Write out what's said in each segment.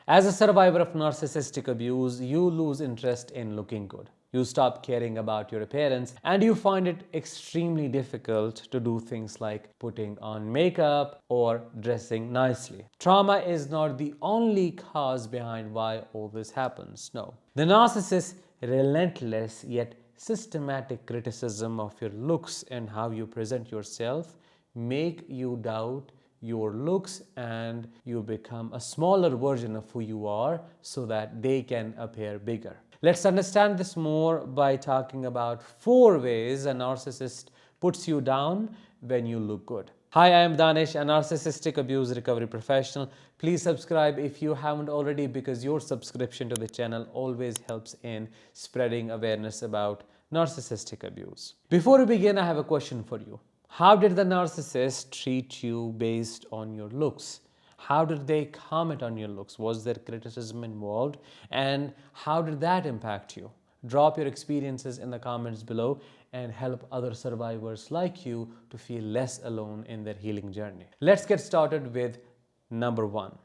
As a survivor of narcissistic abuse, you lose interest in looking good. You stop caring about your appearance and you find it extremely difficult to do things like putting on makeup or dressing nicely. Trauma is not the only cause behind why all this happens. No. The narcissist's relentless yet systematic criticism of your looks and how you present yourself make you doubt your looks and you become a smaller version of who you are so that they can appear bigger. Let's understand this more by talking about 4 ways a narcissist puts you down when you look good. Hi, I am Danish, a narcissistic abuse recovery professional. Please subscribe if you haven't already because your subscription to the channel always helps in spreading awareness about narcissistic abuse. Before we begin, I have a question for you. How did the narcissist treat you based on your looks? How did they comment on your looks? Was there criticism involved? And how did that impact you? Drop your experiences in the comments below and help other survivors like you to feel less alone in their healing journey. Let's get started with number 1.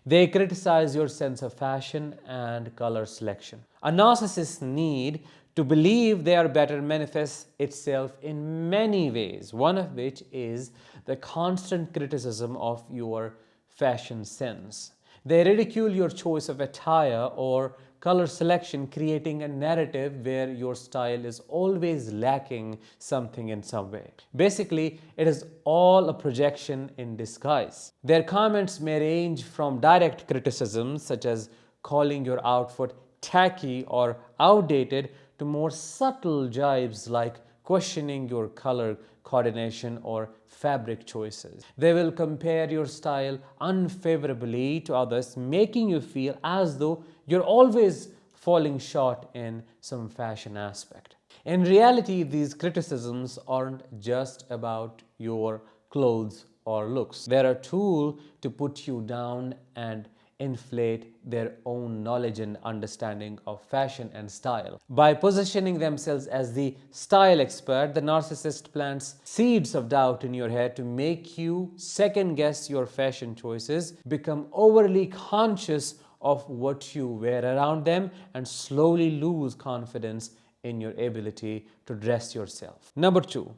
They criticize your sense of fashion and color selection. A narcissist's need to believe they are better manifests itself in many ways, one of which is the constant criticism of your fashion sense. They ridicule your choice of attire or color selection, creating a narrative where your style is always lacking something in some way. Basically, it is all a projection in disguise. Their comments may range from direct criticisms, such as calling your outfit tacky or outdated, to more subtle jibes like questioning your color coordination or fabric choices. They will compare your style unfavorably to others, making you feel as though you're always falling short in some fashion aspect. In reality, these criticisms aren't just about your clothes or looks. They're a tool to put you down and inflate their own knowledge and understanding of fashion and style. By positioning themselves as the style expert, the narcissist plants seeds of doubt in your head to make you second guess your fashion choices, become overly conscious of what you wear around them, and slowly lose confidence in your ability to dress yourself. Number 2,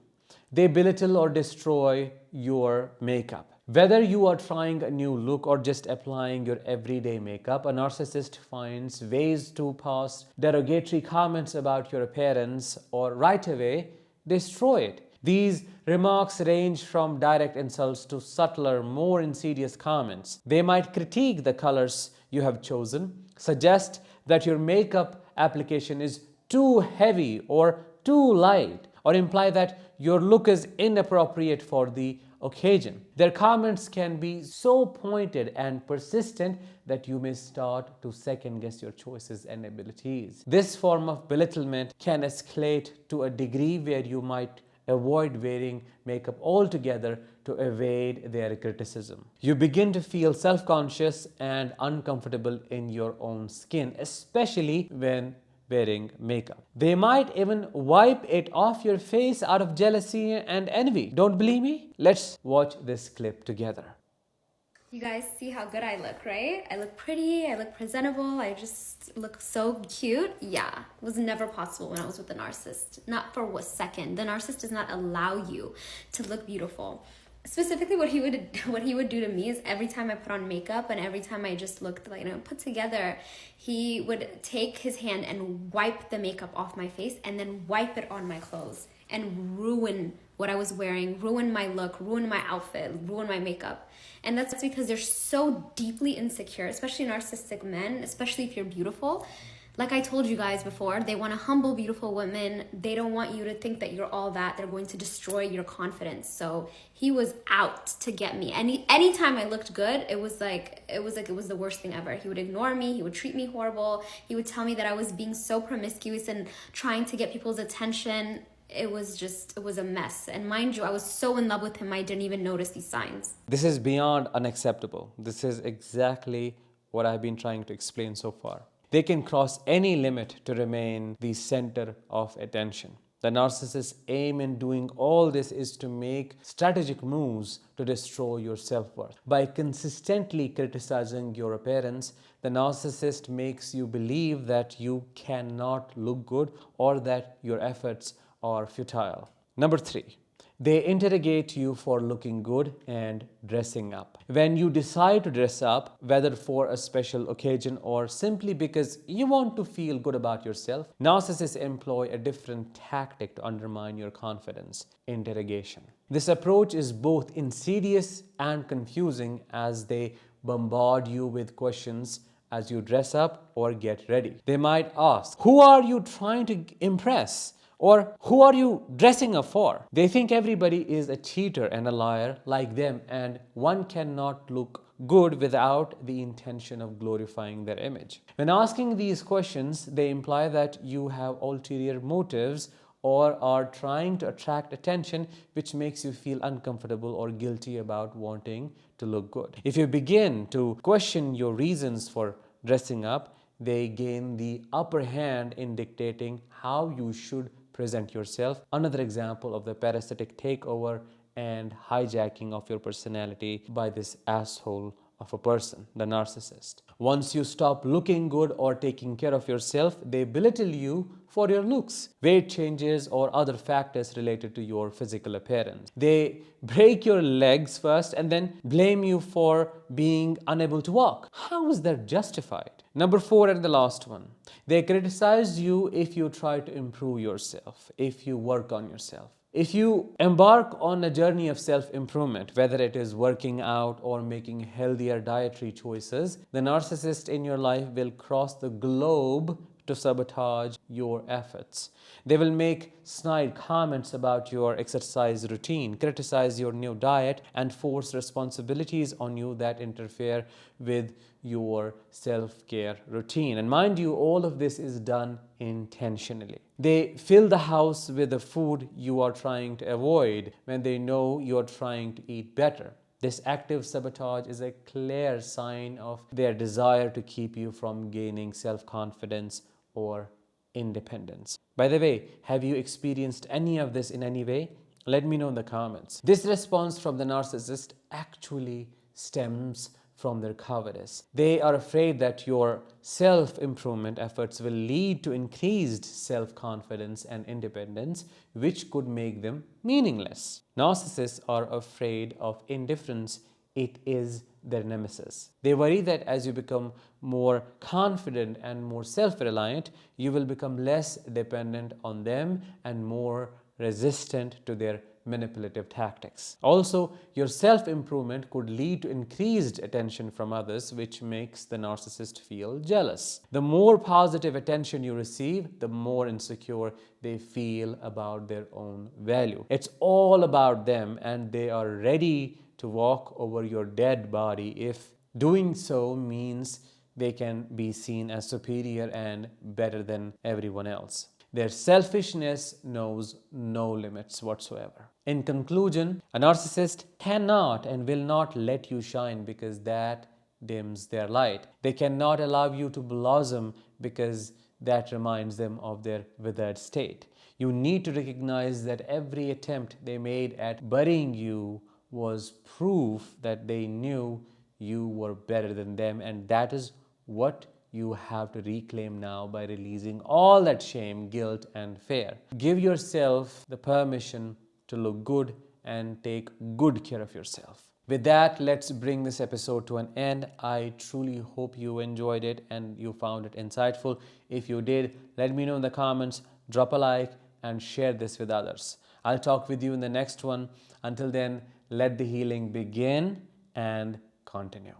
they belittle or destroy your makeup. Whether you are trying a new look or just applying your everyday makeup, a narcissist finds ways to pass derogatory comments about your appearance or right away destroy it. These remarks range from direct insults to subtler, more insidious comments. They might critique the colors you have chosen, suggest that your makeup application is too heavy or too light, or imply that your look is inappropriate for the occasion. Their comments can be so pointed and persistent that you may start to second guess your choices and abilities. This form of belittlement can escalate to a degree where you might avoid wearing makeup altogether to evade their criticism. You begin to feel self-conscious and uncomfortable in your own skin, especially when wearing makeup. They might even wipe it off your face out of jealousy and envy. Don't believe me? Let's watch this clip together. You guys see how good I look, right? I look pretty, I look presentable, I just look so cute. Yeah, it was never possible when I was with the narcissist. Not for a second. The narcissist does not allow you to look beautiful. Specifically, what he would do to me is every time I put on makeup and every time I just looked like, put together, he would take his hand and wipe the makeup off my face and then wipe it on my clothes and ruin what I was wearing, ruin my look, ruin my outfit, ruin my makeup. And that's because they're so deeply insecure, especially narcissistic men, especially if you're beautiful. Like I told you guys before, they want to humble beautiful women. They don't want you to think that you're all that. They're going to destroy your confidence. So he was out to get me. Anytime I looked good, it was the worst thing ever. He would ignore me. He would treat me horrible. He would tell me that I was being so promiscuous and trying to get people's attention. It was a mess. And mind you, I was so in love with him, I didn't even notice these signs. This is beyond unacceptable. This is exactly what I've been trying to explain so far. They can cross any limit to remain the center of attention. The narcissist's aim in doing all this is to make strategic moves to destroy your self-worth. By consistently criticizing your appearance, the narcissist makes you believe that you cannot look good or that your efforts are futile. Number 3. They interrogate you for looking good and dressing up. When you decide to dress up, whether for a special occasion or simply because you want to feel good about yourself, narcissists employ a different tactic to undermine your confidence: interrogation. This approach is both insidious and confusing, as they bombard you with questions as you dress up or get ready. They might ask, "Who are you trying to impress?" Or, "Who are you dressing up for?" They think everybody is a cheater and a liar like them, and one cannot look good without the intention of glorifying their image. When asking these questions, they imply that you have ulterior motives or are trying to attract attention, which makes you feel uncomfortable or guilty about wanting to look good. If you begin to question your reasons for dressing up, they gain the upper hand in dictating how you should present yourself. Another example of the parasitic takeover and hijacking of your personality by this asshole of a person, the narcissist. Once you stop looking good or taking care of yourself, they belittle you for your looks, weight changes, or other factors related to your physical appearance. They break your legs first and then blame you for being unable to walk. How is that justified? Number 4 and the last one. They criticize you if you try to improve yourself, if you work on yourself. If you embark on a journey of self-improvement, whether it is working out or making healthier dietary choices, the narcissist in your life will cross the globe to sabotage your efforts. They will make snide comments about your exercise routine, criticize your new diet, and force responsibilities on you that interfere with your self-care routine. And mind you, all of this is done intentionally. They fill the house with the food you are trying to avoid when they know you're trying to eat better. This active sabotage is a clear sign of their desire to keep you from gaining self-confidence or independence. By the way, have you experienced any of this in any way? Let me know in the comments. This response from the narcissist actually stems from their cowardice. They are afraid that your self-improvement efforts will lead to increased self-confidence and independence, which could make them meaningless. Narcissists are afraid of indifference. It is their nemesis. They worry that as you become more confident and more self-reliant, you will become less dependent on them and more resistant to their manipulative tactics. Also, your self-improvement could lead to increased attention from others, which makes the narcissist feel jealous. The more positive attention you receive, the more insecure they feel about their own value. It's all about them, and they are ready to walk over your dead body if doing so means they can be seen as superior and better than everyone else. Their selfishness knows no limits whatsoever. In conclusion, a narcissist cannot and will not let you shine because that dims their light. They cannot allow you to blossom because that reminds them of their withered state. You need to recognize that every attempt they made at burying you was proof that they knew you were better than them, and that is what you have to reclaim now by releasing all that shame, guilt, and fear. Give yourself the permission to look good and take good care of yourself. With that, let's bring this episode to an end. I truly hope you enjoyed it and you found it insightful. If you did, let me know in the comments, drop a like, and share this with others. I'll talk with you in the next one. Until then, let the healing begin and continue.